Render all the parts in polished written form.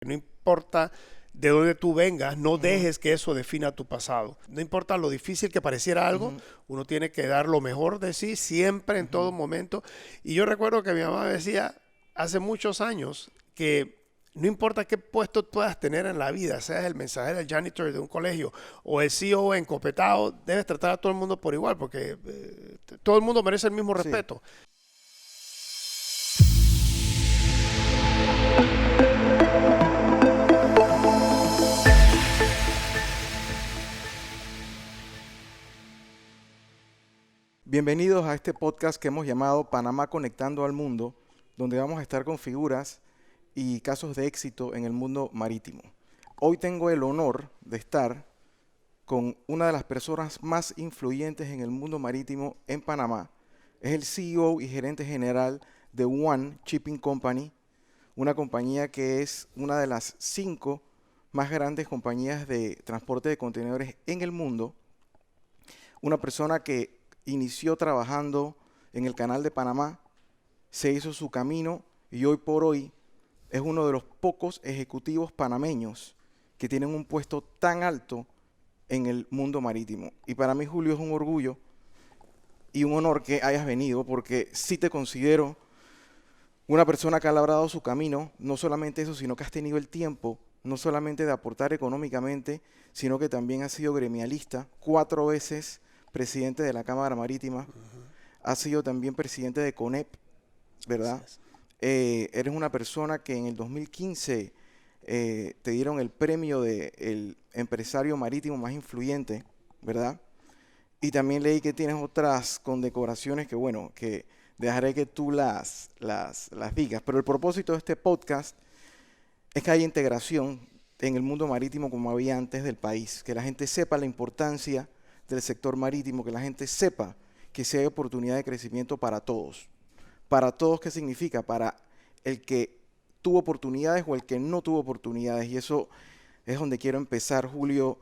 No importa de dónde tú vengas, no dejes que eso defina tu pasado. No importa lo difícil que pareciera algo, uno tiene que dar lo mejor de sí siempre, en todo momento. Y yo recuerdo que mi mamá me decía hace muchos años que no importa qué puesto puedas tener en la vida, seas el mensajero, el janitor de un colegio o el CEO encopetado, debes tratar a todo el mundo por igual, porque todo el mundo merece el mismo Sí. respeto. Bienvenidos a este podcast que hemos llamado Panamá Conectando al Mundo, donde vamos a estar con figuras y casos de éxito en el mundo marítimo. Hoy tengo el honor de estar con una de las personas más influyentes en el mundo marítimo en Panamá. Es el CEO y gerente general de One Shipping Company, una compañía que es una de las 5 más grandes compañías de transporte de contenedores en el mundo. Una persona que inició trabajando en el Canal de Panamá, se hizo su camino y hoy por hoy es uno de los pocos ejecutivos panameños que tienen un puesto tan alto en el mundo marítimo. Y para mí, Julio, es un orgullo y un honor que hayas venido, porque sí te considero una persona que ha labrado su camino. No solamente eso, sino que has tenido el tiempo, no solamente de aportar económicamente, sino que también has sido gremialista, 4 veces presidente de la Cámara Marítima, has sido también presidente de CONEP, ¿verdad? Eres una persona que en el 2015 te dieron el premio de el empresario marítimo más influyente, ¿verdad? Y también leí que tienes otras condecoraciones que, bueno, que dejaré que tú las digas. Pero el propósito de este podcast es que haya integración en el mundo marítimo como había antes del país, que la gente sepa la importancia del sector marítimo, que la gente sepa que sí hay oportunidad de crecimiento para todos. ¿Para todos qué significa? Para el que tuvo oportunidades o el que no tuvo oportunidades. Y eso es donde quiero empezar, Julio.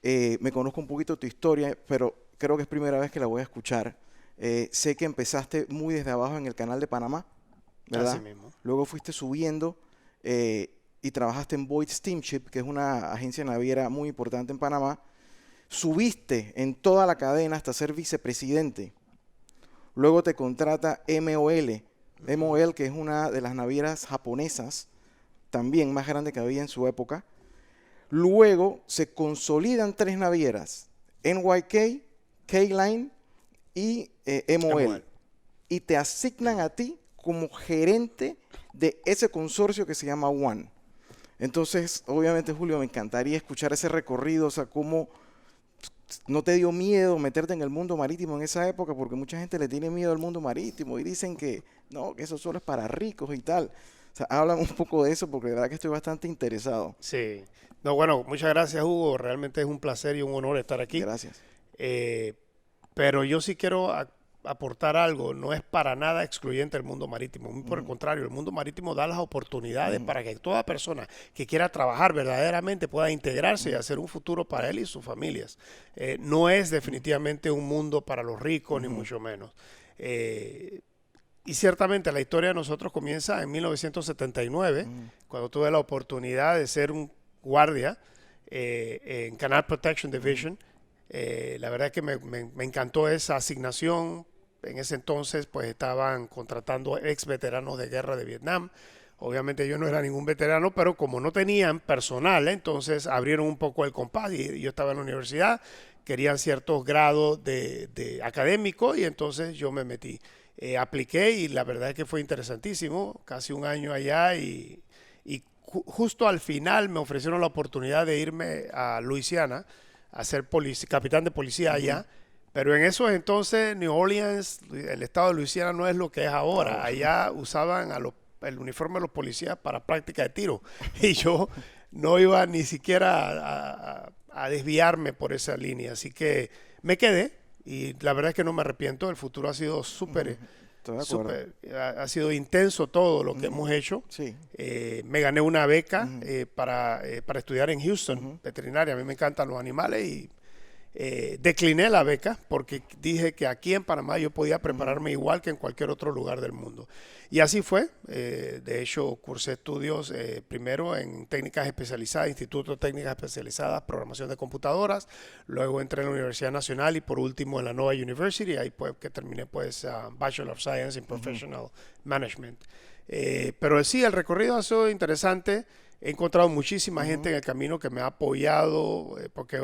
Me conozco un poquito tu historia, pero creo que es primera vez que la voy a escuchar. Sé que empezaste muy desde abajo en el Canal de Panamá, Así ¿verdad? mismo. Luego fuiste subiendo y trabajaste en Boyd Steamship, que es una agencia naviera muy importante en Panamá. Subiste en toda la cadena hasta ser vicepresidente. Luego te contrata MOL, MOL, que es una de las navieras japonesas, también más grande que había en su época. Luego se consolidan 3 navieras, NYK, K-Line y MOL. Samuel. Y te asignan a ti como gerente de ese consorcio que se llama One. Entonces, obviamente, Julio, me encantaría escuchar ese recorrido, o sea, cómo no te dio miedo meterte en el mundo marítimo en esa época, porque mucha gente le tiene miedo al mundo marítimo y dicen que no, que eso solo es para ricos y tal. O sea, háblame un poco de eso, porque de verdad que estoy bastante interesado. Sí. No, bueno, muchas gracias, Hugo. Realmente es un placer y un honor estar aquí. Gracias. Eh, pero yo sí quiero aportar algo. No es para nada excluyente el mundo marítimo. Muy por el Ujú, contrario, el mundo marítimo da las oportunidades ujú, para que toda persona que quiera trabajar verdaderamente pueda integrarse y ujú, hacer un futuro para él y sus familias. No es ujú, definitivamente un mundo para los ricos, ni ujú, mucho menos. Eh, Y ciertamente la historia de nosotros comienza en 1979, ujú, cuando tuve la oportunidad de ser un guardia en Canal Protection ujú, Division. La verdad que me encantó esa asignación. En ese entonces pues estaban contratando ex veteranos de guerra de Vietnam. Obviamente yo no era ningún veterano, pero como no tenían personal, entonces abrieron un poco el compás y yo estaba en la universidad, querían ciertos grados de académico y entonces yo me metí. Apliqué y la verdad es que fue interesantísimo, casi un año allá y justo al final me ofrecieron la oportunidad de irme a Luisiana a ser capitán de policía ujú. allá, pero en esos entonces New Orleans, el estado de Luisiana no es lo que es ahora. Oh, Allá usaban el uniforme de los policías para práctica de tiro y yo no iba ni siquiera a desviarme por esa línea, así que me quedé y la verdad es que no me arrepiento. El futuro ha sido ujú, súper, estoy de acuerdo. súper, ha sido intenso todo lo que Ujú, hemos hecho. sí. Me gané una beca Ujú, para estudiar en Houston, ujú, veterinaria. A mí me encantan los animales decliné la beca porque dije que aquí en Panamá yo podía prepararme igual que en cualquier otro lugar del mundo. Y así fue. De hecho, cursé estudios primero en técnicas especializadas, Instituto de Técnicas Especializadas, programación de computadoras. Luego entré en la Universidad Nacional y por último en la Nova University. Ahí pues que terminé pues Bachelor of Science in Professional Management. Pero sí, el recorrido ha sido interesante. He encontrado muchísima gente en el camino que me ha apoyado porque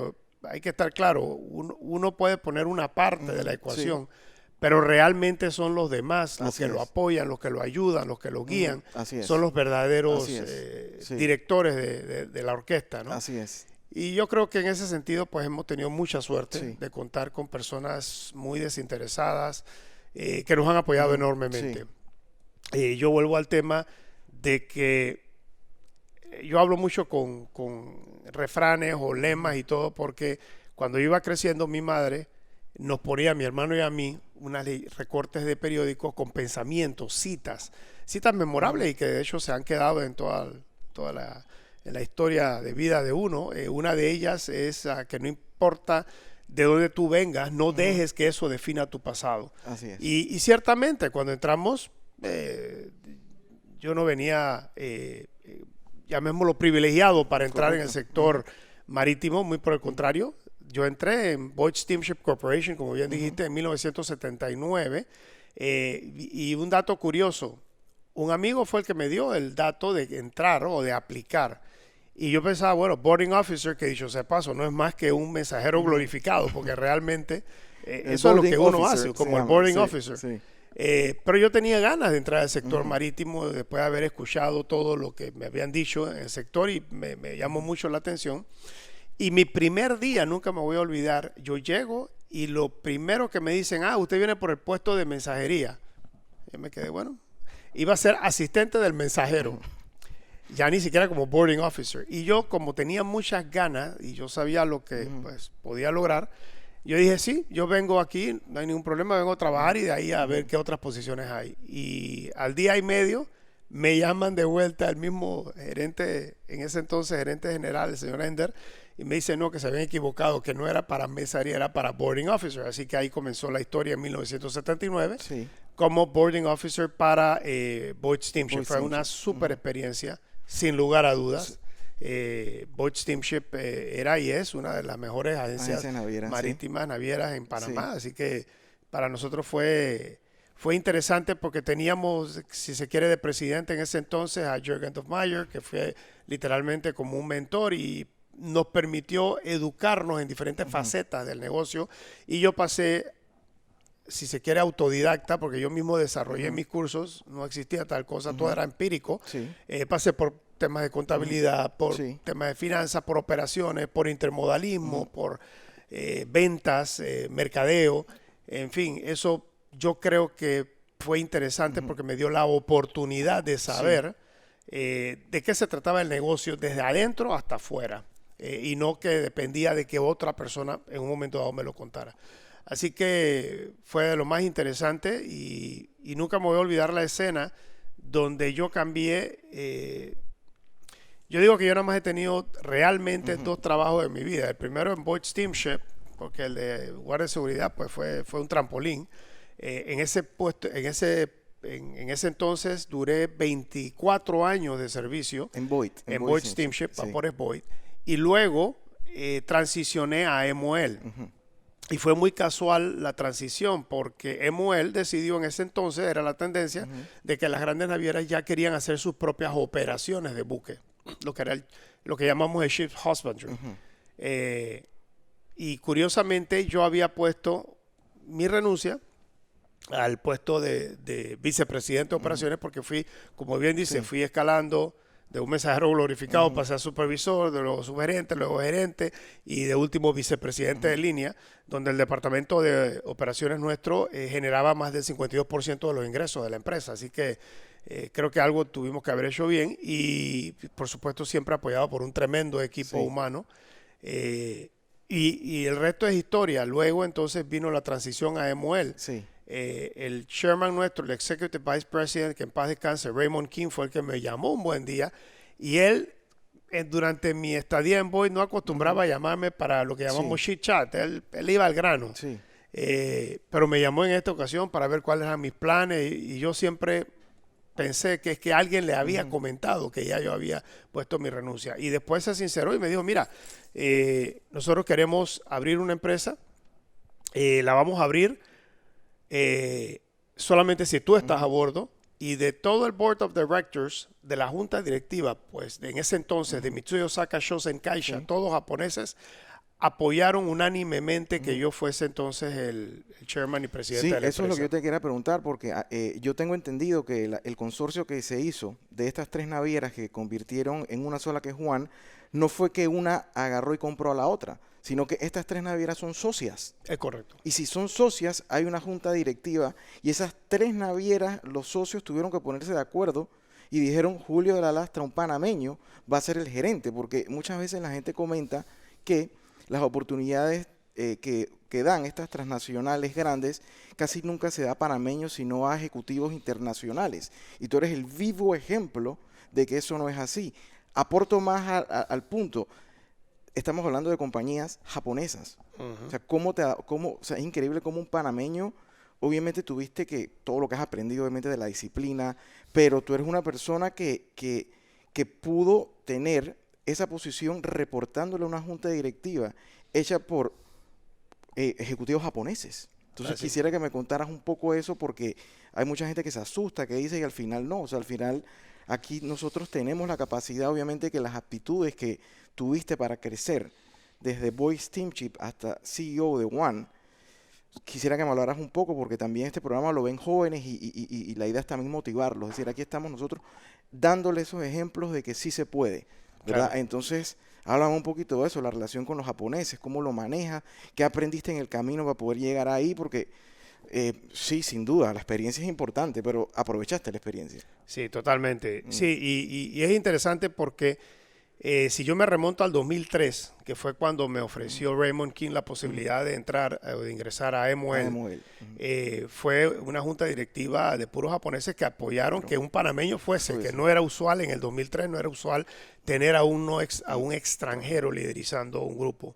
hay que estar claro, uno puede poner una parte de la ecuación, pero realmente son los demás los que lo apoyan, los que lo ayudan, los que lo guían. Son los verdaderos directores de la orquesta, ¿no? Así es. Y yo creo que en ese sentido pues hemos tenido mucha suerte de contar con personas muy desinteresadas que nos han apoyado enormemente. Yo vuelvo al tema de que yo hablo mucho con refranes o lemas y todo porque cuando iba creciendo mi madre nos ponía a mi hermano y a mí unas recortes de periódicos con pensamientos, citas memorables y que de hecho se han quedado en toda la historia de vida de uno. Una de ellas es que no importa de dónde tú vengas, no dejes que eso defina tu pasado. Así es. Y ciertamente cuando entramos yo no venía llamémoslo privilegiado para entrar en el sector marítimo, muy por el contrario. Yo entré en Boyd Steamship Corporation, como bien dijiste, en 1979. Y un dato curioso, un amigo fue el que me dio el dato de entrar o de aplicar. Y yo pensaba, bueno, boarding officer, que dicho sea paso, no es más que un mensajero glorificado, porque realmente eso es lo que uno hace, como el boarding officer. Sí. Pero yo tenía ganas de entrar al sector marítimo después de haber escuchado todo lo que me habían dicho en el sector y me llamó mucho la atención. Y mi primer día, nunca me voy a olvidar, yo llego y lo primero que me dicen, usted viene por el puesto de mensajería. Yo me quedé, bueno, iba a ser asistente del mensajero, ya ni siquiera como boarding officer. Y yo, como tenía muchas ganas y yo sabía lo que pues, podía lograr, yo dije, sí, yo vengo aquí, no hay ningún problema, vengo a trabajar y de ahí a ver qué otras posiciones hay. Y al día y medio me llaman de vuelta el mismo gerente, en ese entonces gerente general, el señor Ender, y me dice, no, que se habían equivocado, que no era para mensajería, era para boarding officer. Así que ahí comenzó la historia en 1979 como boarding officer para Boyd Steamship. Fue una súper experiencia, sin lugar a dudas. Boyd Steamship era y es una de las mejores agencias marítimas, navieras en Panamá. Así que para nosotros fue interesante porque teníamos, si se quiere, de presidente en ese entonces a Jürgen Doffmeyer, que fue literalmente como un mentor y nos permitió educarnos en diferentes facetas del negocio. Y yo pasé, si se quiere, autodidacta, porque yo mismo desarrollé mis cursos, no existía tal cosa, todo era empírico. Pasé por temas de contabilidad, por temas de finanzas, por operaciones, por intermodalismo, por ventas, mercadeo, en fin, eso yo creo que fue interesante porque me dio la oportunidad de saber de qué se trataba el negocio desde adentro hasta afuera y no que dependía de que otra persona en un momento dado me lo contara. Así que fue de lo más interesante y nunca me voy a olvidar la escena donde yo cambié. Yo digo que yo nada más he tenido realmente dos trabajos en mi vida. El primero en Boyd Steamship, porque el de guardia de seguridad pues fue un trampolín. En ese puesto, en ese entonces duré 24 años de servicio en Boyd Steamship, Vapores Boyd, y luego transicioné a MOL. Y fue muy casual la transición porque MOL decidió en ese entonces, era la tendencia, de que las grandes navieras ya querían hacer sus propias operaciones de buque, lo que era lo que llamamos el ship husbandry. Y curiosamente yo había puesto mi renuncia al puesto de vicepresidente de operaciones porque fui, como bien dice, fui escalando de un mensajero glorificado, pasé a supervisor, de luego subgerente, luego gerente y de último vicepresidente de línea, donde el departamento de operaciones nuestro generaba más del 52% de los ingresos de la empresa. Así que creo que algo tuvimos que haber hecho bien y por supuesto siempre apoyado por un tremendo equipo humano. Y el resto es historia. Luego entonces vino la transición a MOL. El chairman nuestro, el executive vice president, que en paz descanse, Raymond King, fue el que me llamó un buen día y él durante mi estadía en Boyd no acostumbraba a llamarme para lo que llamamos chit chat. Él iba al grano. Sí. Pero me llamó en esta ocasión para ver cuáles eran mis planes y yo siempre pensé que es que alguien le había comentado que ya yo había puesto mi renuncia. Y después se sinceró y me dijo, mira, nosotros queremos abrir una empresa, la vamos a abrir solamente si tú estás a bordo. Y de todo el Board of Directors, de la junta directiva, pues en ese entonces, de Mitsui Osaka Shosen Kaisha, todos japoneses, apoyaron unánimemente que yo fuese entonces el chairman y presidente de la empresa. Sí, eso es lo que yo te quería preguntar, porque yo tengo entendido que el consorcio que se hizo de estas 3 navieras que convirtieron en una sola que es Juan, no fue que una agarró y compró a la otra, sino que estas 3 navieras son socias. Es correcto. Y si son socias, hay una junta directiva y esas 3 navieras, los socios tuvieron que ponerse de acuerdo y dijeron, Julio de la Lastra, un panameño, va a ser el gerente, porque muchas veces la gente comenta que las oportunidades que dan estas transnacionales grandes casi nunca se da a panameños, sino a ejecutivos internacionales. Y tú eres el vivo ejemplo de que eso no es así. Aporto más al punto. Estamos hablando de compañías japonesas. O sea, o sea, es increíble cómo un panameño, obviamente tuviste que todo lo que has aprendido, obviamente, de la disciplina, pero tú eres una persona que pudo tener esa posición reportándole a una junta directiva hecha por ejecutivos japoneses. Entonces quisiera que me contaras un poco eso, porque hay mucha gente que se asusta, que dice y al final no. O sea, al final aquí nosotros tenemos la capacidad, obviamente, que las aptitudes que tuviste para crecer desde Boyd Steamship hasta CEO de One, quisiera que me hablaras un poco, porque también este programa lo ven jóvenes y la idea es también motivarlos. Es decir, aquí estamos nosotros dándole esos ejemplos de que sí se puede, ¿verdad? Claro. Entonces, háblame un poquito de eso, la relación con los japoneses, cómo lo manejas, qué aprendiste en el camino para poder llegar ahí, porque sí, sin duda, la experiencia es importante, pero aprovechaste la experiencia. Sí, totalmente. Sí, y es interesante porque si yo me remonto al 2003, que fue cuando me ofreció Raymond King la posibilidad de entrar o de ingresar a MOL, fue una junta directiva de puros japoneses que apoyaron que un panameño fuese, que no era usual en el 2003, no era usual tener a un extranjero liderizando un grupo.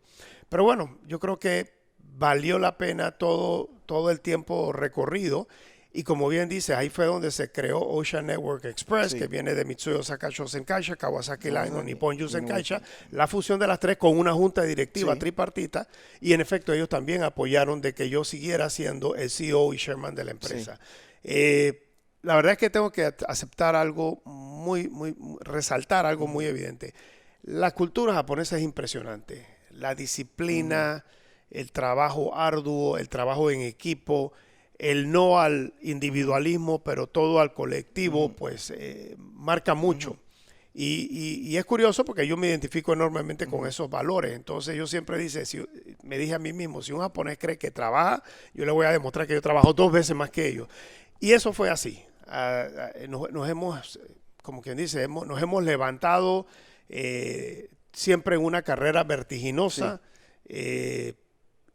Pero bueno, yo creo que valió la pena todo el tiempo recorrido. Y como bien dice, ahí fue donde se creó Ocean Network Express, que viene de Mitsui Osaka Shosen Kaisha, Kawasaki Line, Nippon Yusen Kaisha, la fusión de las 3 con una junta directiva tripartita, y en efecto ellos también apoyaron de que yo siguiera siendo el CEO y chairman de la empresa. La verdad es que tengo que aceptar algo resaltar algo muy evidente. La cultura japonesa es impresionante. La disciplina, el trabajo arduo, el trabajo en equipo, el no al individualismo, pero todo al colectivo, pues marca mucho. Y es curioso porque yo me identifico enormemente con esos valores. Entonces yo siempre me dije a mí mismo, si un japonés cree que trabaja, yo le voy a demostrar que yo trabajo 2 veces más que ellos. Y eso fue así. Nos hemos, como quien dice, nos hemos levantado siempre en una carrera vertiginosa.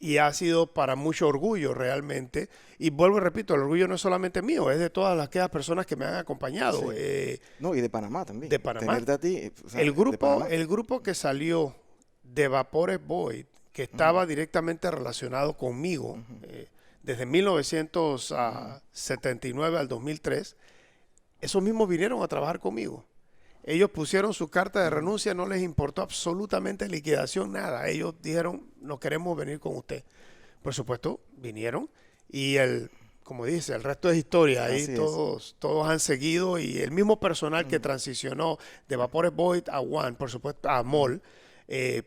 Y ha sido para mucho orgullo realmente. Y vuelvo y repito, el orgullo no es solamente mío, es de todas aquellas personas que me han acompañado. No, y de Panamá también. De Panamá. Tenerte a ti, o sea, el grupo que salió de Vapores Boyd, que estaba directamente relacionado conmigo, desde 1979 al 2003, esos mismos vinieron a trabajar conmigo. Ellos pusieron su carta de renuncia, no les importó absolutamente liquidación, nada. Ellos dijeron, no queremos venir con usted. Por supuesto, vinieron y como dice, el resto es historia. Ahí todos han seguido y el mismo personal que transicionó de Vapores Boyd a One, por supuesto, a MOL,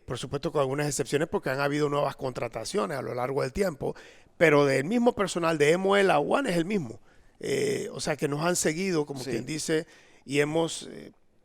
por supuesto con algunas excepciones porque han habido nuevas contrataciones a lo largo del tiempo, pero del mismo personal de MOL a One es el mismo. O sea que nos han seguido, como quien dice, y hemos...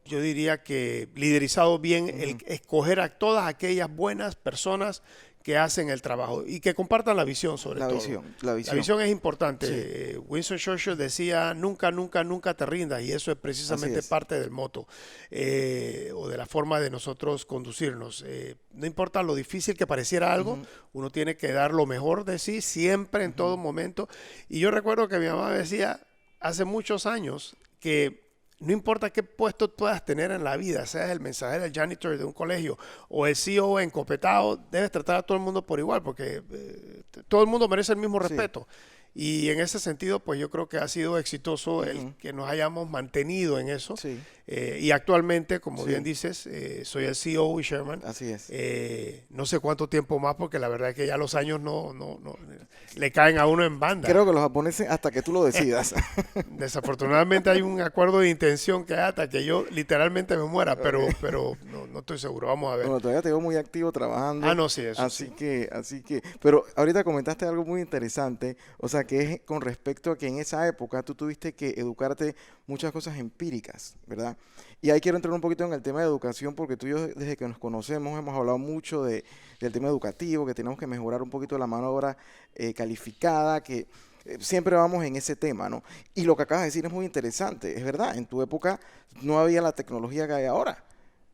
yo diría que liderizado bien el escoger a todas aquellas buenas personas que hacen el trabajo y que compartan la visión sobre todo. La visión es importante. Winston Churchill decía, nunca, nunca, nunca te rindas, y eso es precisamente parte del moto o de la forma de nosotros conducirnos. No importa lo difícil que pareciera algo, uno tiene que dar lo mejor de sí siempre, en todo momento. Y yo recuerdo que mi mamá decía hace muchos años que no importa qué puesto puedas tener en la vida, seas el mensajero, el janitor de un colegio o el CEO encopetado, debes tratar a todo el mundo por igual, porque todo el mundo merece el mismo Sí. respeto. Y en ese sentido, pues yo creo que ha sido exitoso el que nos hayamos mantenido en eso. Sí, Y actualmente, como Sí. bien dices, soy el CEO y Chairman. así es. No sé cuánto tiempo más, porque la verdad es que ya los años no le caen a uno en banda. Creo que los japoneses hasta que tú lo decidas. Desafortunadamente hay un acuerdo de intención que hasta que yo literalmente me muera, pero no estoy seguro. Vamos a ver. Bueno, todavía te veo muy activo trabajando. Ah, no, sí, eso Así sí. que, pero ahorita comentaste algo muy interesante, o sea, que es con respecto a que en esa época tú tuviste que educarte muchas cosas empíricas, ¿verdad? Y ahí quiero entrar un poquito en el tema de educación, porque tú y yo desde que nos conocemos hemos hablado mucho del tema educativo, que tenemos que mejorar un poquito la mano de obra calificada, que siempre vamos en ese tema, ¿no? Y lo que acabas de decir es muy interesante, es verdad, en tu época no había la tecnología que hay ahora.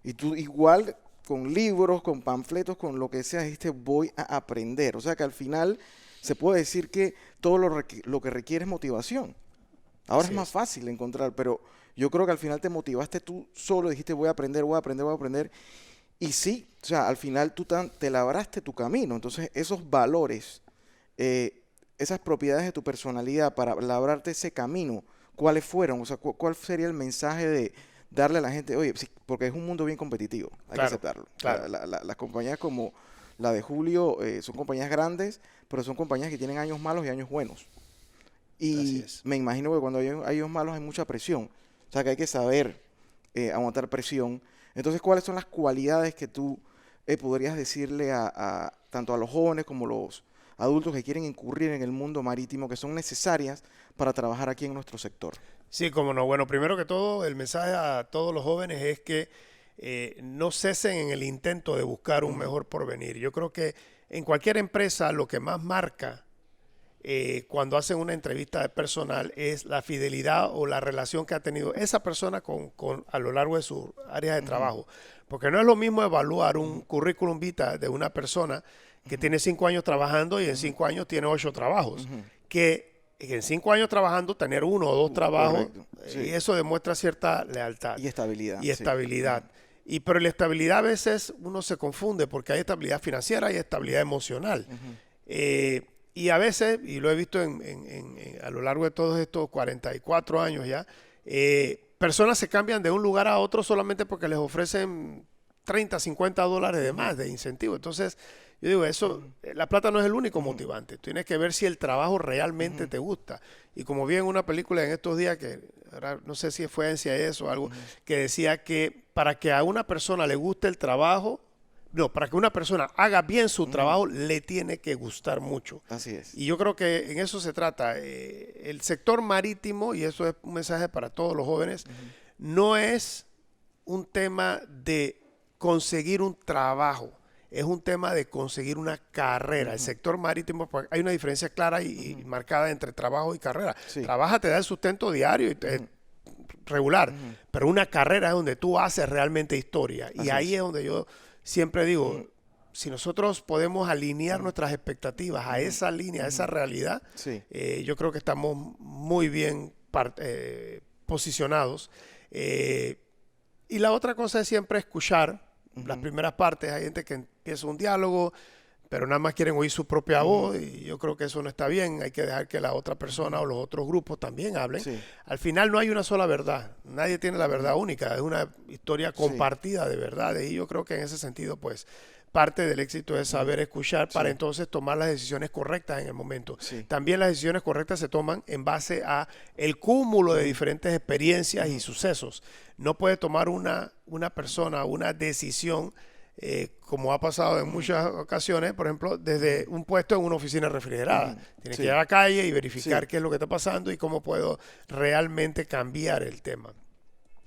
Y tú igual con libros, con panfletos, con lo que sea, dijiste voy a aprender. O sea que al final se puede decir que todo lo que requiere es motivación. Ahora es Así más es. fácil encontrar, pero yo creo que al final te motivaste tú solo, dijiste voy a aprender, voy a aprender, voy a aprender. Y sí, o sea, al final tú te labraste tu camino. Entonces esos valores, esas propiedades de tu personalidad para labrarte ese camino, ¿cuáles fueron? O sea, ¿cuál sería el mensaje de darle a la gente? Oye, sí, porque es un mundo bien competitivo, hay que Claro, aceptarlo. O sea, claro. las compañías como la de Julio son compañías grandes, pero son compañías que tienen años malos y años buenos. Así Y es. me imagino que cuando hay años malos hay mucha presión. O sea, que hay que saber aguantar presión. Entonces, ¿cuáles son las cualidades que tú podrías decirle tanto a los jóvenes como a los adultos que quieren incurrir en el mundo marítimo, que son necesarias para trabajar aquí en nuestro sector? Sí, como no. Bueno, primero que todo, el mensaje a todos los jóvenes es que no cesen en el intento de buscar un Ujú, mejor porvenir. Yo creo que en cualquier empresa lo que más marca cuando hacen una entrevista de personal es la fidelidad o la relación que ha tenido esa persona a lo largo de su área de ujú, trabajo. Porque no es lo mismo evaluar un ujú, currículum vitae de una persona que ujú, tiene 5 años trabajando y en ujú, 5 años tiene 8 trabajos, ujú. que en 5 años trabajando tener 1 o 2 trabajos, Correcto, y sí. eso demuestra cierta lealtad Y estabilidad, y sí. Ujú, estabilidad. Pero la estabilidad a veces uno se confunde porque hay estabilidad financiera y estabilidad emocional. ujú, Eh, y a veces, y lo he visto a lo largo de todos estos 44 años ya, personas se cambian de un lugar a otro solamente porque les ofrecen 30, $50 de ujú, más de incentivo. Entonces, yo digo, eso, ujú, la plata no es el único ujú, motivante. Tienes que ver si el trabajo realmente ujú, te gusta. Y como vi en una película en estos días, que ahora no sé si fue en CIS o algo, ujú. que decía que para que a una persona le guste el trabajo, no, para que una persona haga bien su Ujú, trabajo, le tiene que gustar mucho. así es. Y yo creo que en eso se trata. El sector marítimo, y eso es un mensaje para todos los jóvenes, Ujú, no es un tema de conseguir un trabajo, es un tema de conseguir una carrera. El ujú, sector marítimo, pues, hay una diferencia clara y ujú. marcada entre trabajo y carrera. Sí. Trabaja, te da el sustento diario y Ujú, regular, ujú. pero una carrera es donde tú haces realmente historia. Y Así ahí es. es donde yo siempre digo, Ujú, si nosotros podemos alinear ujú, nuestras expectativas a ujú, esa línea, a esa ujú. realidad, Sí. yo creo que estamos muy bien posicionados. Eh, y la otra cosa es siempre escuchar las Ujú, primeras partes. Hay gente que empieza un diálogo, pero nada más quieren oír su propia ujú, voz y yo creo que eso no está bien. Hay que dejar que la otra persona ujú. o los otros grupos también hablen. Sí. Al final no hay una sola verdad. Nadie tiene la verdad Ujú, única. Es una historia sí. compartida de verdades y yo creo que en ese sentido, pues, parte del éxito es Ujú, saber escuchar para sí. entonces tomar las decisiones correctas en el momento. Sí. También las decisiones correctas se toman en base a el cúmulo de Ujú, diferentes experiencias y ujú, sucesos. No puede tomar una persona una decisión como ha pasado en ujú, muchas ocasiones, por ejemplo, desde ujú, un puesto en una oficina refrigerada. ujú. Tiene que ir a Sí. la calle y Sí. verificar qué es lo que está pasando y cómo puedo realmente cambiar el tema.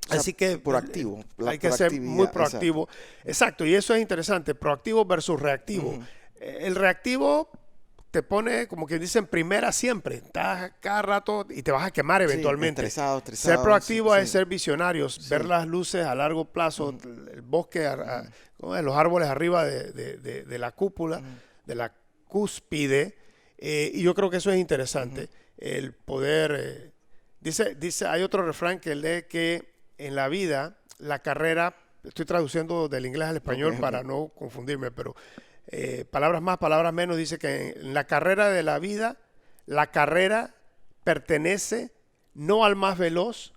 O sea, Así que proactivo. La hay que ser muy proactividad. Exacto. proactivo. Exacto, y eso es interesante, proactivo versus reactivo. Ujú. El reactivo te pone, como que dicen, primera siempre. Estás cada rato y te vas a quemar Sí. eventualmente. Estresado, Ser estresado. Sí. proactivo es Sí. ser visionarios, ver Sí. las luces a largo plazo, Ujú, el bosque, ujú, ¿cómo es? Los árboles arriba de la cúpula, ujú, de la cúspide. Y yo creo que eso es ujú, interesante, el poder... dice, hay otro refrán que lee que en la vida, la carrera, estoy traduciendo del inglés al español Ok. para no confundirme, pero palabras más, palabras menos, dice que en la carrera de la vida, la carrera pertenece no al más veloz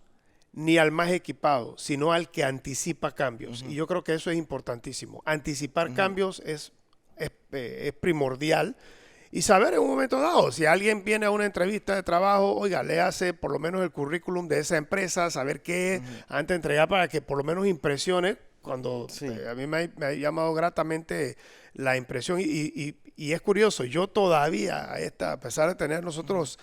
ni al más equipado, sino al que anticipa cambios. Y yo creo que eso es importantísimo. Anticipar cambios es primordial. Y saber en un momento dado, si alguien viene a una entrevista de trabajo, oiga, léase por lo menos el currículum de esa empresa, saber qué es, antes de entregar para que por lo menos impresione. Cuando Sí. a mí me ha llamado gratamente la impresión. Y es curioso, yo todavía, a pesar de tener nosotros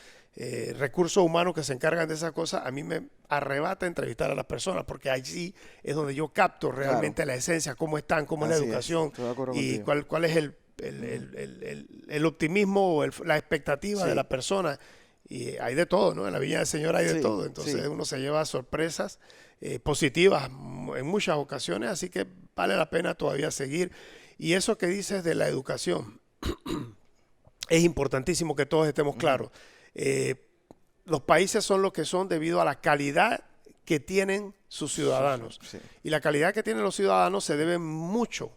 recursos humanos que se encargan de esas cosas, a mí me arrebata entrevistar a las personas, porque allí es donde yo capto realmente la esencia, cómo están, cómo es la Así es, educación estoy de acuerdo y contigo. cuál es el optimismo o la expectativa de Sí. la persona. Y hay de todo, ¿no? En la Viña del Señor hay de Sí, todo. Entonces sí. uno se lleva sorpresas positivas en muchas ocasiones, así que vale la pena todavía seguir. Y eso que dices de la educación, es importantísimo que todos estemos claros. Eh, los países son lo que son debido a la calidad que tienen sus ciudadanos. Sí. Y la calidad que tienen los ciudadanos se debe mucho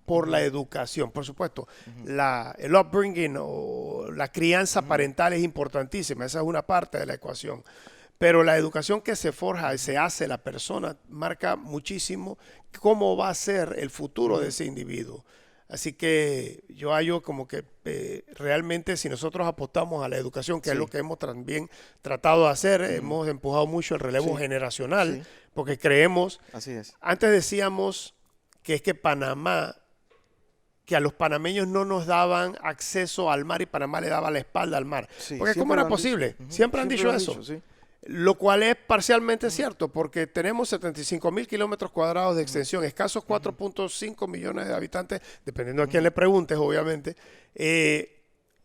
por la educación. Por supuesto, el upbringing o la crianza parental es importantísima. Esa es una parte de la ecuación. Pero la educación que se forja y se hace la persona marca muchísimo cómo va a ser el futuro de ese individuo. Así que yo hallo como que realmente si nosotros apostamos a la educación, que es Sí. lo que hemos también tratado de hacer, hemos empujado mucho el relevo Sí. generacional, Sí. porque creemos, Así es. antes decíamos que es que Panamá, que a los panameños no nos daban acceso al mar y Panamá le daba la espalda al mar. Sí, Porque siempre ¿cómo lo era han dicho. posible? Ujú. Siempre han Siempre dicho lo han eso. dicho, sí. Lo cual es parcialmente cierto, porque tenemos 75.000 kilómetros cuadrados de extensión, escasos 4.5 millones de habitantes, dependiendo a quién le preguntes, obviamente.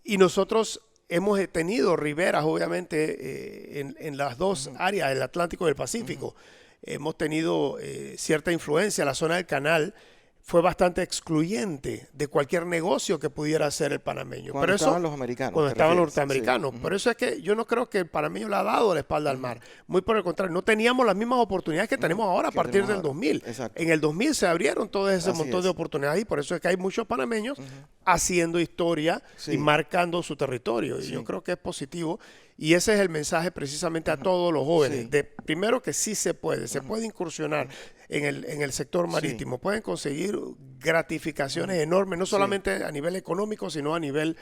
Y nosotros hemos tenido riberas, obviamente, en las dos áreas, el Atlántico y el Pacífico. Hemos tenido cierta influencia. La zona del canal fue bastante excluyente de cualquier negocio que pudiera hacer el panameño. Cuando Pero estaban eso, los americanos, cuando ¿te estaban los refieres? Sí. norteamericanos. Por eso es que yo no creo que el panameño le ha dado la espalda al mar. Muy por el contrario, no teníamos las mismas oportunidades que tenemos ahora a Que partir tenemos del ahora. 2000. Exacto. En el 2000 se abrieron todo ese Así montón es. de oportunidades y por eso es que hay muchos panameños haciendo historia Sí. y marcando su territorio. Y Sí. yo creo que es positivo. Y ese es el mensaje precisamente a todos los jóvenes. Sí. De, primero que sí se puede incursionar en el sector marítimo. Pueden conseguir gratificaciones enormes, no solamente a nivel económico, sino a nivel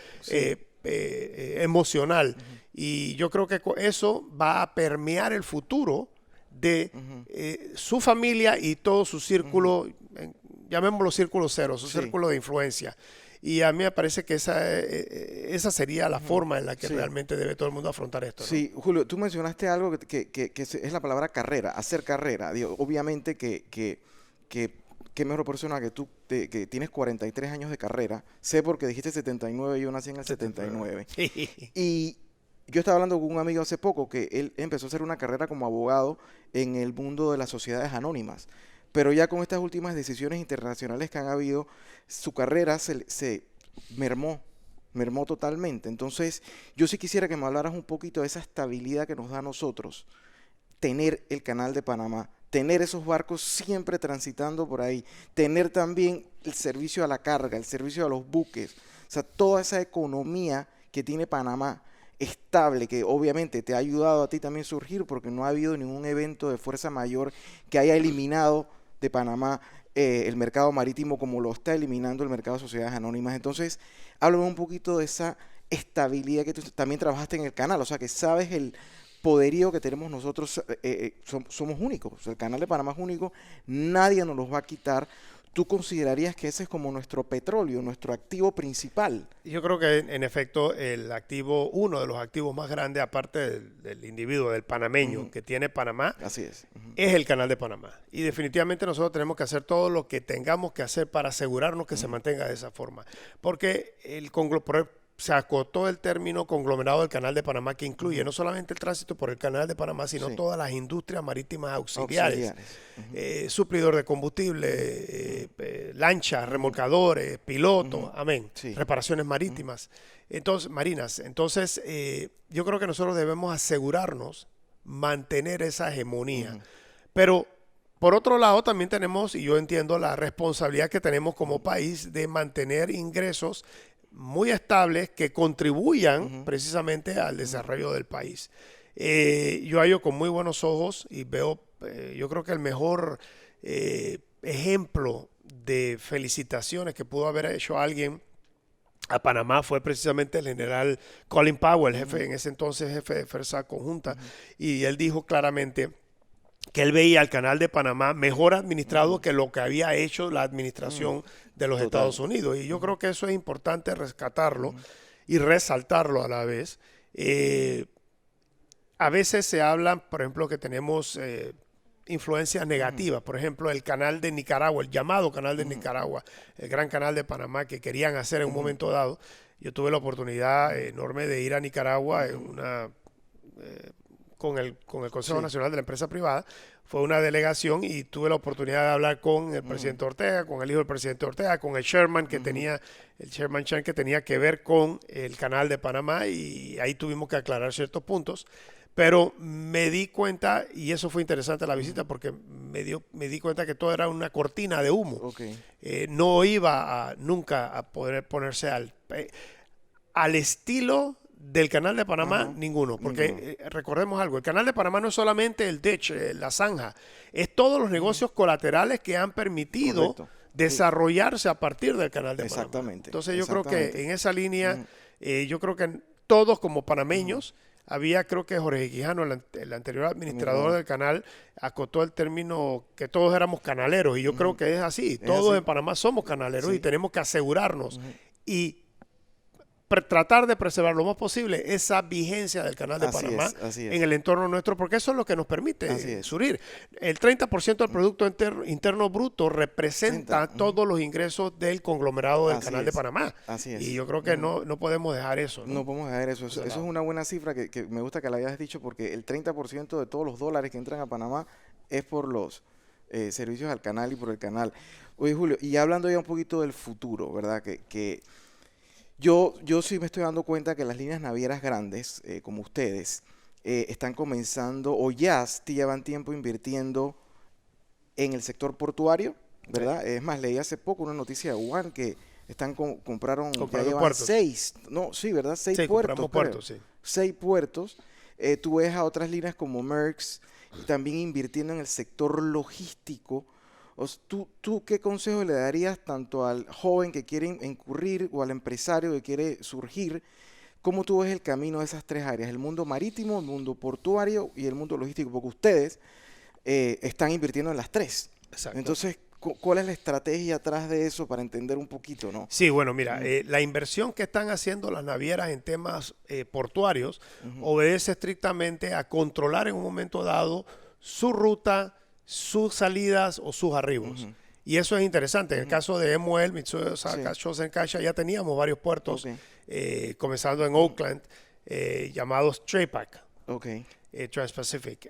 emocional. Y yo creo que eso va a permear el futuro de su familia y todo su círculo, llamémoslo círculo cero, su Sí. círculo de influencia. Y a mí me parece que esa sería la forma en la que Sí. realmente debe todo el mundo afrontar esto, ¿no? Sí, Julio, tú mencionaste algo que es la palabra carrera, hacer carrera. Digo, obviamente que mejor persona que tú, que tienes 43 años de carrera. Sé porque dijiste 79, yo nací en el 79. Y yo estaba hablando con un amigo hace poco que él empezó a hacer una carrera como abogado en el mundo de las sociedades anónimas. Pero ya con estas últimas decisiones internacionales que han habido, su carrera se mermó totalmente. Entonces, yo sí quisiera que me hablaras un poquito de esa estabilidad que nos da a nosotros tener el Canal de Panamá, tener esos barcos siempre transitando por ahí, tener también el servicio a la carga, el servicio a los buques, o sea, toda esa economía que tiene Panamá estable, que obviamente te ha ayudado a ti también surgir porque no ha habido ningún evento de fuerza mayor que haya eliminado de Panamá el mercado marítimo como lo está eliminando el mercado de sociedades anónimas. Entonces, háblame un poquito de esa estabilidad que tú también trabajaste en el canal, o sea, que sabes el poderío que tenemos nosotros, somos únicos, o sea, el Canal de Panamá es único, nadie nos los va a quitar. ¿Tú considerarías que ese es como nuestro petróleo, nuestro activo principal? Yo creo que en efecto el activo, uno de los activos más grandes, aparte del individuo, del panameño que tiene Panamá, Así es. es el Canal de Panamá. Y definitivamente nosotros tenemos que hacer todo lo que tengamos que hacer para asegurarnos que se mantenga de esa forma. Porque se acotó el término conglomerado del Canal de Panamá, que incluye no solamente el tránsito por el Canal de Panamá, sino Sí. todas las industrias marítimas auxiliares. Auxiliares. Suplidor de combustible, lanchas, remolcadores, pilotos, amén, Sí. reparaciones marítimas, entonces marinas. Entonces, yo creo que nosotros debemos asegurarnos mantener esa hegemonía. Pero por otro lado también tenemos, y yo entiendo la responsabilidad que tenemos como país de mantener ingresos muy estables que contribuyan precisamente al desarrollo del país. Yo hallo con muy buenos ojos y veo, yo creo que el mejor ejemplo de felicitaciones que pudo haber hecho alguien a Panamá fue precisamente el general Colin Powell, jefe, en ese entonces jefe de Fuerza Conjunta, y él dijo claramente que él veía al canal de Panamá mejor administrado que lo que había hecho la administración de los Estados Unidos. Y yo creo que eso es importante rescatarlo y resaltarlo a la vez. A veces se habla, por ejemplo, que tenemos influencias negativas. Por ejemplo, el canal de Nicaragua, el llamado canal de Nicaragua, el gran canal de Panamá que querían hacer en un momento dado. Yo tuve la oportunidad enorme de ir a Nicaragua en una... con el Consejo Nacional de la Empresa Privada, fue una delegación y tuve la oportunidad de hablar con el presidente Ortega, con el hijo del presidente Ortega, con el chairman que tenía, el chairman Chan que tenía que ver con el canal de Panamá, y ahí tuvimos que aclarar ciertos puntos. Pero me di cuenta, y eso fue interesante la visita, porque me di cuenta que todo era una cortina de humo. No iba nunca a poder ponerse al estilo del canal de Panamá, ninguno. Porque recordemos algo, el canal de Panamá no es solamente el ditch, la zanja, es todos los negocios colaterales que han permitido desarrollarse a partir del canal de Panamá. Entonces yo creo que en esa línea, yo creo que todos como panameños, creo que Jorge Quijano, el anterior administrador del canal, acotó el término que todos éramos canaleros, y yo creo que es así. Todos en Panamá somos canaleros y tenemos que asegurarnos y tratar de preservar lo más posible esa vigencia del canal de Panamá en el entorno nuestro, porque eso es lo que nos permite surgir. El 30% del Producto Interno Bruto representa todos los ingresos del conglomerado del canal de Panamá. Y yo creo que no podemos dejar eso. No podemos dejar eso. Eso es una buena cifra que me gusta que la hayas dicho, porque el 30% de todos los dólares que entran a Panamá es por los servicios al canal y por el canal. Oye, Julio, y hablando ya un poquito del futuro, ¿verdad? Que yo sí me estoy dando cuenta que las líneas navieras grandes, como ustedes, están comenzando o ya llevan tiempo invirtiendo en el sector portuario, ¿verdad? Es más, leí hace poco una noticia de One que compraron ya llevan 6, no, sí, ¿verdad? 6 puertos. 6 puertos. Tú ves a otras líneas como Maersk también invirtiendo en el sector logístico. ¿Tú qué consejo le darías tanto al joven que quiere incurrir o al empresario que quiere surgir? ¿Cómo tú ves el camino de esas 3 áreas? El mundo marítimo, el mundo portuario y el mundo logístico, porque ustedes están invirtiendo en las 3. Exacto. Entonces, ¿cuál es la estrategia atrás de eso para entender un poquito, no? Sí, bueno, mira, la inversión que están haciendo las navieras en temas portuarios obedece estrictamente a controlar en un momento dado su ruta, sus salidas o sus arribos. Y eso es interesante. En el caso de MOL, Mitsui Osaka Shosen Kasha, ya teníamos varios puertos, comenzando en Oakland, llamados TRAPAC, Trans-Pacific.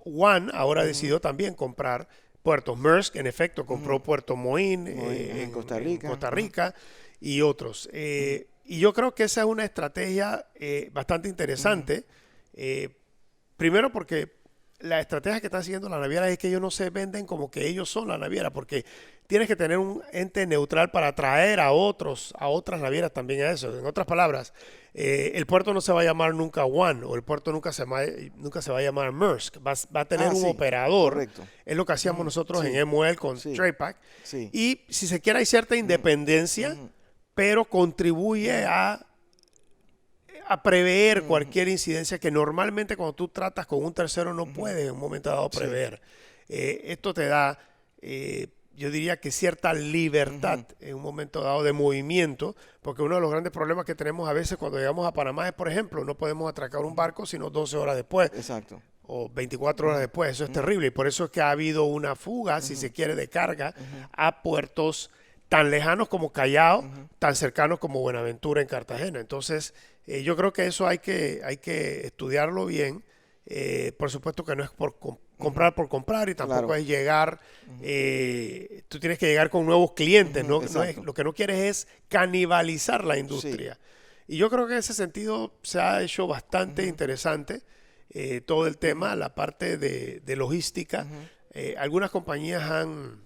One ahora decidió también comprar puertos. Maersk, en efecto, compró Puerto Moín en Costa Rica y otros. Y yo creo que esa es una estrategia bastante interesante. Primero porque la estrategia que están siguiendo las navieras es que ellos no se venden como que ellos son la naviera, porque tienes que tener un ente neutral para atraer a otras navieras también a eso. En otras palabras, el puerto no se va a llamar nunca One, o el puerto nunca se va a llamar Maersk. Va a tener un operador. Correcto. Es lo que hacíamos nosotros en MOL con TRAPAC. Y si se quiere hay cierta independencia, pero contribuye a prever cualquier incidencia que normalmente cuando tú tratas con un tercero no puedes en un momento dado prever. Esto te da, yo diría que cierta libertad en un momento dado de movimiento, porque uno de los grandes problemas que tenemos a veces cuando llegamos a Panamá es, por ejemplo, no podemos atracar un barco sino 12 horas después. Exacto. O 24 horas después. Eso es terrible, y por eso es que ha habido una fuga, si se quiere, de carga a puertos tan lejanos como Callao, tan cercanos como Buenaventura en Cartagena. Entonces, yo creo que eso hay que estudiarlo bien. Por supuesto que no es por comprar por comprar, y tampoco es llegar, tú tienes que llegar con nuevos clientes, ¿no? Lo que no quieres es canibalizar la industria. Y yo creo que en ese sentido se ha hecho bastante interesante. todo el tema, la parte de logística. Algunas compañías han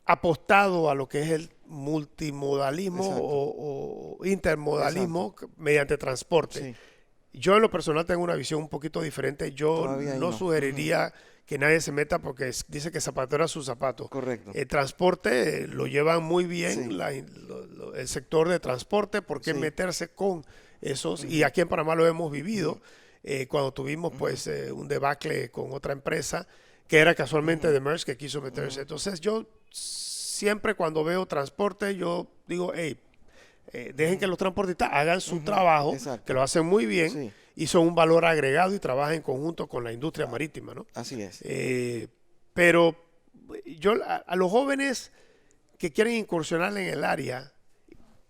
apostado a lo que es el multimodalismo o intermodalismo mediante transporte. Sí. Yo en lo personal tengo una visión un poquito diferente. Yo Todavía ahí no no. sugeriría que nadie se meta porque dice que zapatero a su zapato. Correcto. El transporte lo llevan muy bien, Sí. el sector de transporte, ¿por qué Sí. meterse con esos? Y aquí en Panamá lo hemos vivido cuando tuvimos pues un debacle con otra empresa que era casualmente de Maersk que quiso meterse. Entonces yo siempre cuando veo transporte, yo digo, hey, dejen que los transportistas hagan su trabajo, Exacto. que lo hacen muy bien Sí. y son un valor agregado y trabajan en conjunto con la industria marítima, ¿no? Así es. Pero yo a los jóvenes que quieren incursionar en el área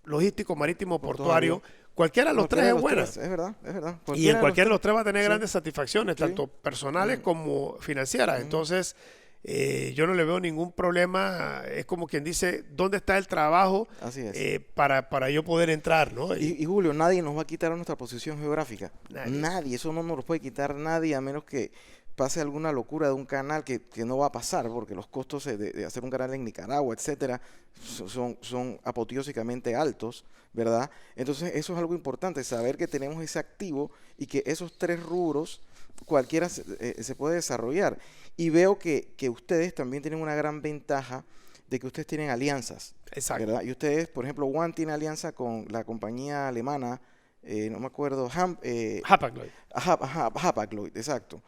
logístico, marítimo, portuario, cualquiera de los tres es buena. Es verdad, es verdad. Y en cualquiera de los tres va a tener Sí. grandes satisfacciones, Sí. tanto personales como financieras. Entonces, yo no le veo ningún problema. Es como quien dice, ¿dónde está el trabajo Así es. para yo poder entrar, ¿no? Y Julio, nadie nos va a quitar nuestra posición geográfica. Nadie. Eso no nos lo puede quitar nadie, a menos que pase alguna locura de un canal que no va a pasar, porque los costos de hacer un canal en Nicaragua, etcétera, son apoteósicamente altos, ¿verdad? Entonces, eso es algo importante, saber que tenemos ese activo y que esos tres rubros, cualquiera se puede desarrollar. Y veo que ustedes también tienen una gran ventaja de que ustedes tienen alianzas. Exacto. ¿Verdad? Y ustedes, por ejemplo, One tiene alianza con la compañía alemana, no me acuerdo, Hapag-Lloyd. Hapag-Lloyd, exacto.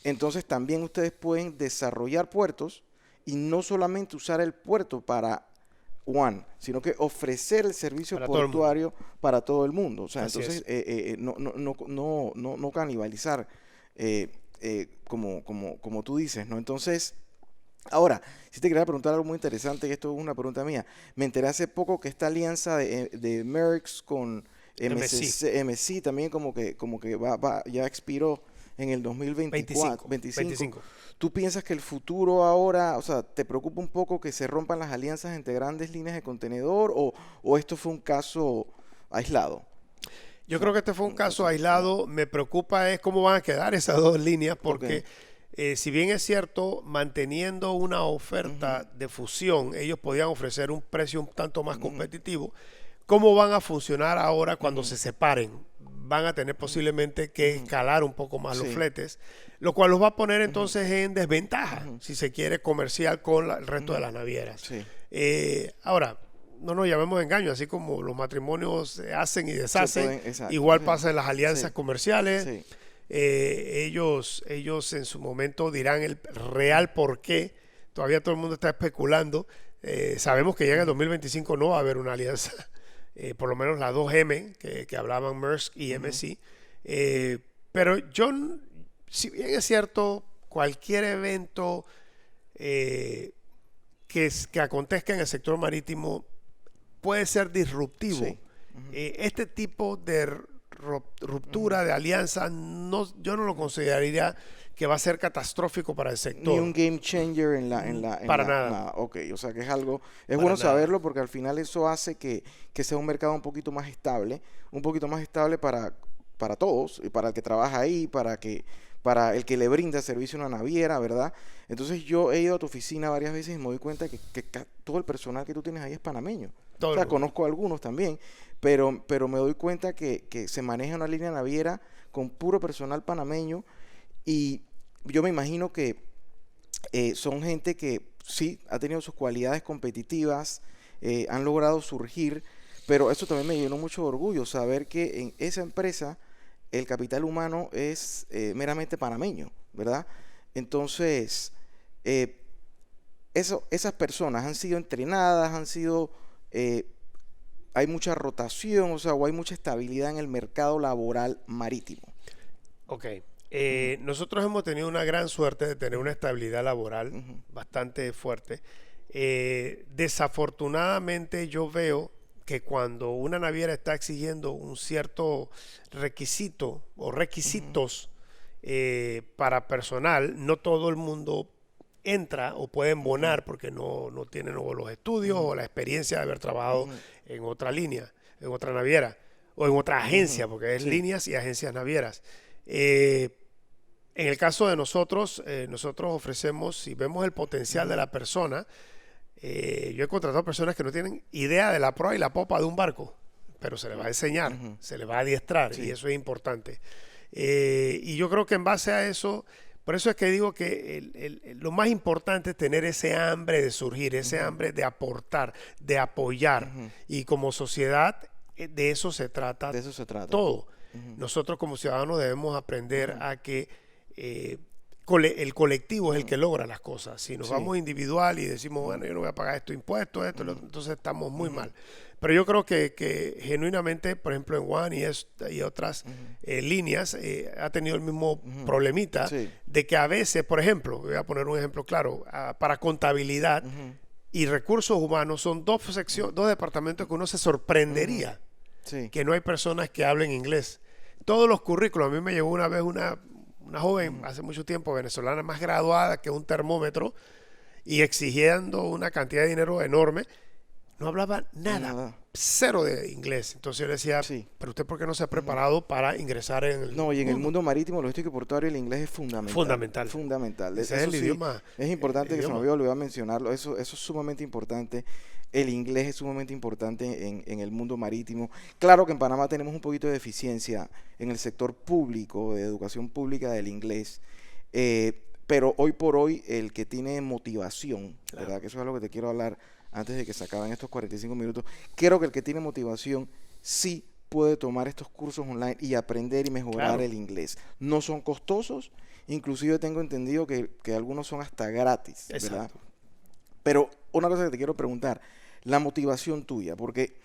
Entonces también ustedes pueden desarrollar puertos y no solamente usar el puerto para One, sino que ofrecer el servicio Para todo el mundo. portuario para todo el mundo. O sea, Así entonces no canibalizar como tú dices, ¿no? Entonces, ahora, sí te quería preguntar algo muy interesante, y esto es una pregunta mía. Me enteré hace poco que esta alianza de Maersk con MSC también como que ya expiró en el 2024, 25. ¿Tú piensas que el futuro ahora, o sea, te preocupa un poco que se rompan las alianzas entre grandes líneas de contenedor o esto fue un caso aislado? Yo creo que este fue un caso aislado. Me preocupa es cómo van a quedar esas dos líneas porque si bien es cierto, manteniendo una oferta de fusión, ellos podían ofrecer un precio un tanto más competitivo. ¿Cómo van a funcionar ahora cuando se separen? Van a tener posiblemente que escalar un poco más los fletes, lo cual los va a poner entonces en desventaja, si se quiere, comercial con el resto de las navieras. Sí. Ahora, no nos llamemos engaño, así como los matrimonios se hacen y deshacen, exacto, igual pasa en las alianzas Sí. comerciales. Sí. Ellos en su momento dirán el real por qué. Todavía todo el mundo está especulando. Sabemos que ya en el 2025 no va a haber una alianza. Por lo menos las 2M que hablaban Maersk y MSC. Pero yo, si bien es cierto, cualquier evento que acontezca en el sector marítimo puede ser disruptivo. Sí. Este tipo de ruptura de alianza, yo no lo consideraría que va a ser catastrófico para el sector. Ni un game changer Para nada. Ok, o sea que es algo, es Para bueno nada. saberlo porque al final eso hace que sea un mercado un poquito más estable para todos, y para el que trabaja ahí, para el que le brinda servicio a una naviera, ¿verdad? Entonces yo he ido a tu oficina varias veces y me doy cuenta que todo el personal que tú tienes ahí es panameño. Todo O el sea, mundo. conozco a algunos también, pero me doy cuenta que se maneja una línea naviera con puro personal panameño y yo me imagino que son gente que sí ha tenido sus cualidades competitivas, han logrado surgir, pero eso también me llenó mucho de orgullo, saber que en esa empresa el capital humano es meramente panameño, ¿verdad? Entonces, esas personas han sido entrenadas, hay mucha rotación, o sea, o hay mucha estabilidad en el mercado laboral marítimo. Ok. Nosotros hemos tenido una gran suerte de tener una estabilidad laboral bastante fuerte. Desafortunadamente yo veo que cuando una naviera está exigiendo un cierto requisito o requisitos para personal, no todo el mundo entra o puede embonar porque no tienen o los estudios o la experiencia de haber trabajado en otra línea, en otra naviera o en otra agencia, porque es líneas y agencias navieras. En el caso de nosotros, nosotros ofrecemos, si vemos el potencial de la persona, yo he contratado personas que no tienen idea de la proa y la popa de un barco, pero se le va a enseñar, se le va a adiestrar, y eso es importante. Y yo creo que en base a eso, por eso es que digo que lo más importante es tener ese hambre de surgir, ese hambre de aportar, de apoyar. Y como sociedad, de eso se trata, todo. Nosotros como ciudadanos debemos aprender a que el colectivo es el que logra las cosas. Si nos vamos individual y decimos, bueno, yo no voy a pagar estos impuestos, entonces estamos muy mal. Pero yo creo que genuinamente, por ejemplo, en One y otras líneas, ha tenido el mismo problemita de que a veces, por ejemplo, voy a poner un ejemplo claro, para contabilidad y recursos humanos son dos departamentos que uno se sorprendería que no hay personas que hablen inglés. Todos los currículos, a mí me llegó una vez una joven, hace mucho tiempo, venezolana, más graduada que un termómetro y exigiendo una cantidad de dinero enorme. No hablaba nada, cero de inglés. Entonces yo le decía, pero usted ¿por qué no se ha preparado para ingresar en el No, y en el mundo marítimo, logístico y portuario, el inglés es fundamental. Fundamental. Ese es el idioma. Es importante que se me había olvidado mencionarlo. Eso es sumamente importante. El inglés es sumamente importante en el mundo marítimo. Claro que en Panamá tenemos un poquito de deficiencia en el sector público, de educación pública del inglés. Pero hoy por hoy, el que tiene motivación, ¿verdad? Que eso es lo que te quiero hablar antes de que se acaben estos 45 minutos, creo que el que tiene motivación sí puede tomar estos cursos online y aprender y mejorar el inglés. No son costosos, inclusive tengo entendido que algunos son hasta gratis, ¿verdad? Exacto. Pero una cosa que te quiero preguntar, la motivación tuya, porque,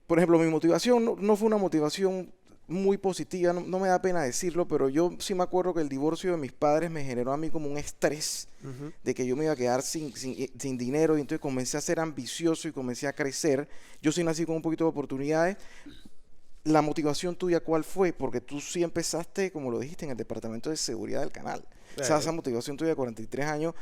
por ejemplo, mi motivación no fue una motivación muy positiva, no me da pena decirlo, pero yo sí me acuerdo que el divorcio de mis padres me generó a mí como un estrés de que yo me iba a quedar sin dinero, y entonces comencé a ser ambicioso y comencé a crecer. Yo sí nací con un poquito de oportunidades. La motivación tuya, ¿cuál fue? Porque tú sí empezaste, como lo dijiste, en el departamento de seguridad del canal. O sea, esa motivación tuya de 43 años,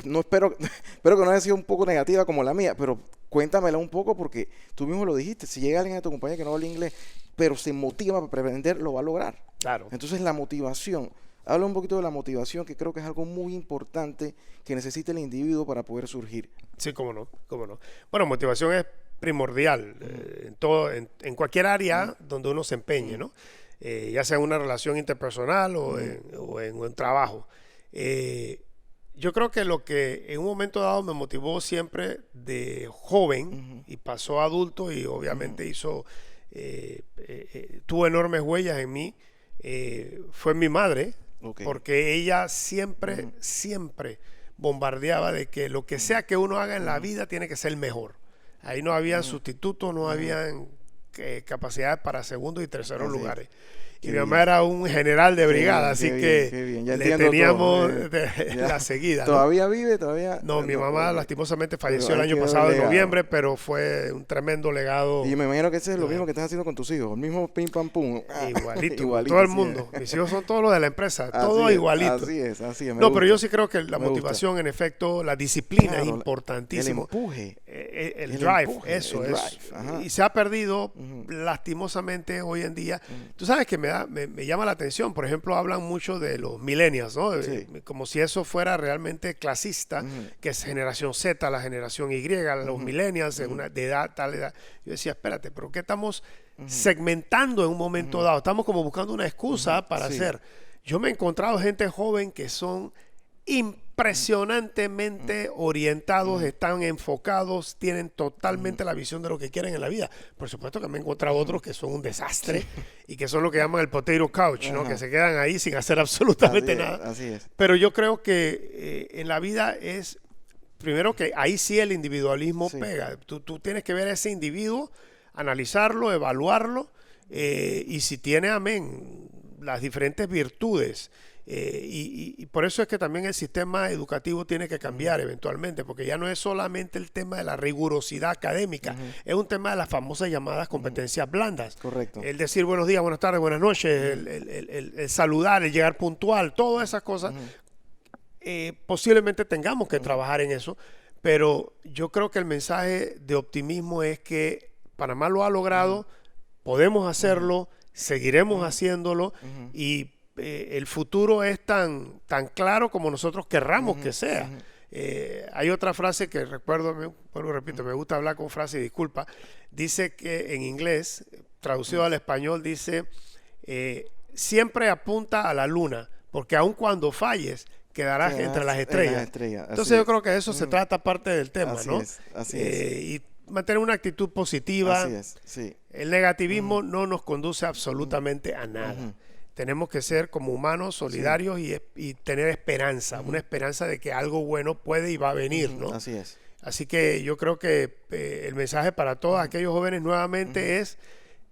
no espero que no haya sido un poco negativa como la mía, pero cuéntamela un poco, porque tú mismo lo dijiste, si llega alguien a tu compañía que no habla inglés, pero se motiva para aprender, lo va a lograr. Claro. Entonces la motivación, habla un poquito de la motivación, que creo que es algo muy importante que necesita el individuo para poder surgir. Sí, cómo no. Bueno, motivación es primordial en cualquier área donde uno se empeñe, ¿no? Ya sea en una relación interpersonal o en un trabajo. Yo creo que lo que en un momento dado me motivó siempre de joven y pasó a adulto y obviamente tuvo enormes huellas en mí, fue mi madre, porque ella siempre bombardeaba de que lo que sea que uno haga en la vida tiene que ser mejor. Ahí no había sustitutos, no habían capacidad para segundo y terceros lugares. Y mi mamá era un general de brigada, así que le teníamos la seguida. ¿Todavía vive? ¿Todavía? No, mi mamá lastimosamente falleció el año pasado de noviembre, pero fue un tremendo legado. Y me imagino que ese es lo mismo que estás haciendo con tus hijos, el mismo pim pam pum. Igualito, todo el mundo. Mis hijos son todos los de la empresa, todo igualito. Así es. No, pero yo sí creo que la motivación, en efecto, la disciplina es importantísimo. El empuje. El drive, eso es. Y se ha perdido lastimosamente hoy en día. Tú sabes que me llama la atención. Por ejemplo, hablan mucho de los millennials, ¿no? Como si eso fuera realmente clasista, que es generación Z, la generación Y, los millennials de edad, tal edad. Yo decía, espérate, ¿pero qué estamos segmentando en un momento dado? Estamos como buscando una excusa para hacer. Yo me he encontrado gente joven que son impresionantemente orientados, están enfocados, tienen totalmente la visión de lo que quieren en la vida. Por supuesto que me he encontrado otros que son un desastre y que son lo que llaman el potato couch, ¿no? Que se quedan ahí sin hacer absolutamente nada. Así es. Pero yo creo que en la vida es, primero que ahí sí el individualismo pega. Tú tienes que ver a ese individuo, analizarlo, evaluarlo y si tiene, las diferentes virtudes. Y por eso es que también el sistema educativo tiene que cambiar eventualmente, porque ya no es solamente el tema de la rigurosidad académica, es un tema de las famosas llamadas competencias blandas. Correcto. El decir buenos días, buenas tardes, buenas noches, el saludar, el llegar puntual, todas esas cosas. Posiblemente tengamos que trabajar en eso, pero yo creo que el mensaje de optimismo es que Panamá lo ha logrado, podemos hacerlo, seguiremos haciéndolo y el futuro es tan claro como nosotros querramos que sea. Hay otra frase que recuerdo, vuelvo y repito, me gusta hablar con frases y disculpa, dice que en inglés, traducido al español, dice, siempre apunta a la luna, porque aun cuando falles, quedarás entre las estrellas. Entonces yo creo que de eso se trata parte del tema, así ¿no? Así es. Y mantener una actitud positiva. Así es, sí. El negativismo no nos conduce absolutamente a nada. Tenemos que ser como humanos solidarios y tener esperanza, una esperanza de que algo bueno puede y va a venir, ¿no? Así es. Así que yo creo que el mensaje para todos aquellos jóvenes nuevamente es,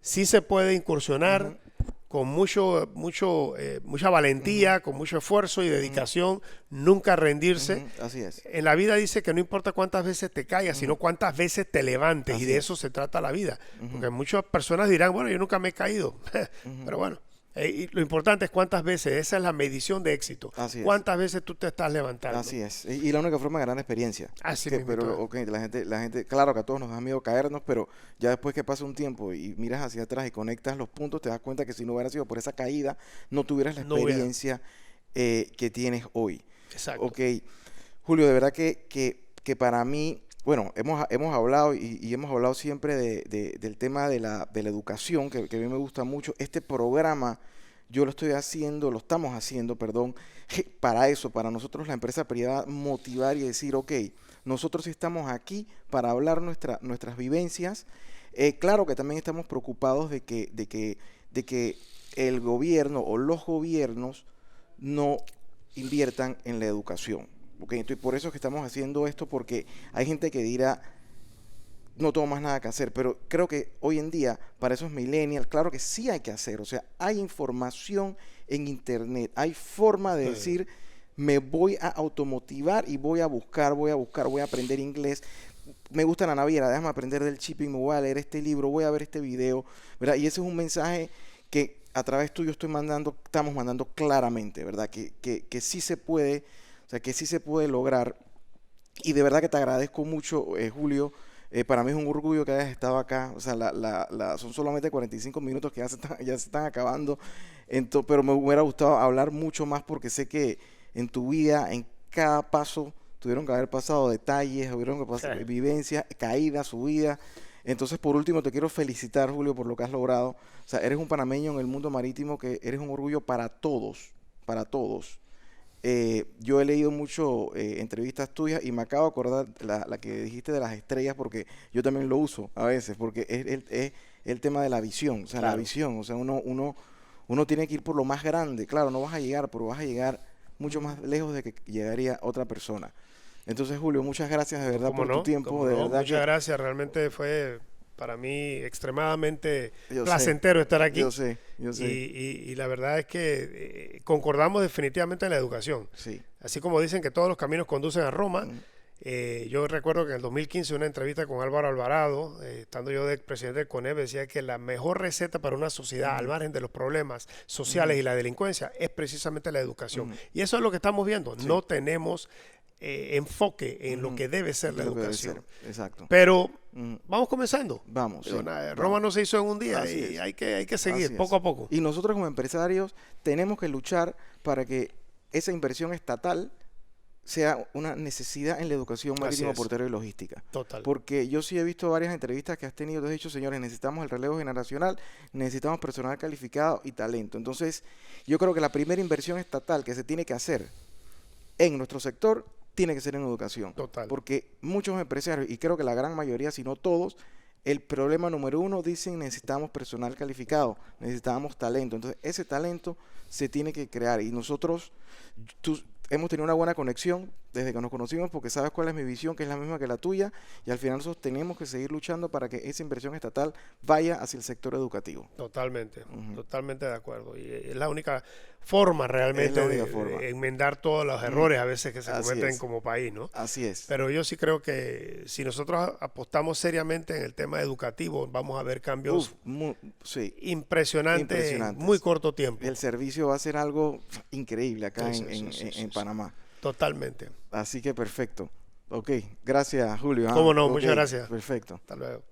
sí se puede incursionar con mucha valentía, con mucho esfuerzo y dedicación, nunca rendirse. Así es. En la vida dice que no importa cuántas veces te caigas, sino cuántas veces te levantes, Así y de es. eso se trata la vida. Porque muchas personas dirán, bueno, yo nunca me he caído, pero bueno. Y lo importante es cuántas veces, esa es la medición de éxito. Así es. Cuántas veces tú te estás levantando. Así es. Y la única forma de ganar experiencia. Así Que, mismo. pero, la gente, claro que a todos nos da miedo caernos, pero ya después que pasa un tiempo y miras hacia atrás y conectas los puntos, te das cuenta que si no hubiera sido por esa caída, no tuvieras la experiencia que tienes hoy. Exacto. Ok. Julio, de verdad que para mí, bueno, hemos hablado y hemos hablado siempre del tema de la educación, que a mí me gusta mucho. Este programa yo lo estamos haciendo, para eso, para nosotros la empresa privada, motivar y decir, ok, nosotros estamos aquí para hablar nuestras vivencias. Claro que también estamos preocupados de que el gobierno o los gobiernos no inviertan en la educación. Okay, entonces por eso es que estamos haciendo esto, porque hay gente que dirá, no tengo más nada que hacer, pero creo que hoy en día, para esos millennials, claro que sí hay que hacer. O sea, hay información en internet, hay forma de decir, me voy a automotivar y voy a buscar, voy a aprender inglés. Me gusta la naviera, déjame aprender del shipping, me voy a leer este libro, voy a ver este video, ¿verdad? Y ese es un mensaje que a través tuyo estamos mandando claramente, ¿verdad? Que sí se puede. O sea, que sí se puede lograr. Y de verdad que te agradezco mucho, Julio. Para mí es un orgullo que hayas estado acá. O sea, son solamente 45 minutos que ya se están acabando. Pero me hubiera gustado hablar mucho más, porque sé que en tu vida, en cada paso, tuvieron que haber pasado detalles, tuvieron que pasar vivencias, caídas, subidas. Entonces, por último, te quiero felicitar, Julio, por lo que has logrado. O sea, eres un panameño en el mundo marítimo que eres un orgullo para todos, para todos. Yo he leído mucho entrevistas tuyas y me acabo de acordar la que dijiste de las estrellas, porque yo también lo uso a veces, porque es el tema de la visión. O sea, la visión, o sea, uno tiene que ir por lo más grande. Claro, no vas a llegar, pero vas a llegar mucho más lejos de que llegaría otra persona. Entonces, Julio, muchas gracias de verdad por tu tiempo. De verdad muchas gracias, realmente fue para mí extremadamente placentero estar aquí. Yo sé. Y la verdad es que concordamos definitivamente en la educación. Sí. Así como dicen que todos los caminos conducen a Roma, yo recuerdo que en el 2015 una entrevista con Álvaro Alvarado, estando yo de presidente del CONEP, decía que la mejor receta para una sociedad, al margen de los problemas sociales y la delincuencia, es precisamente la educación. Y eso es lo que estamos viendo. Sí. No tenemos enfoque en lo que debe ser la educación. Exacto. Pero vamos comenzando. Vamos. Roma no se hizo en un día. Así hay que seguir poco a poco. Y nosotros como empresarios tenemos que luchar para que esa inversión estatal sea una necesidad en la educación marítima, portero y logística. Total. Porque yo sí he visto varias entrevistas que has tenido, te has dicho, señores, necesitamos el relevo generacional, necesitamos personal calificado y talento. Entonces, yo creo que la primera inversión estatal que se tiene que hacer en nuestro sector tiene que ser en educación. Total. Porque muchos empresarios, y creo que la gran mayoría, si no todos, el problema número uno, dicen, necesitamos personal calificado, necesitamos talento. Entonces, ese talento se tiene que crear. Y nosotros, hemos tenido una buena conexión desde que nos conocimos, porque sabes cuál es mi visión, que es la misma que la tuya, y al final nosotros tenemos que seguir luchando para que esa inversión estatal vaya hacia el sector educativo. Totalmente, totalmente de acuerdo. Y es la única forma realmente de enmendar todos los errores a veces que se cometen como país, ¿no? Así es. Pero yo sí creo que si nosotros apostamos seriamente en el tema educativo, vamos a ver cambios impresionantes en muy corto tiempo. El servicio va a ser algo increíble acá en Panamá. Totalmente. Así que perfecto. Ok, gracias, Julio. Cómo no, muchas gracias. Perfecto. Hasta luego.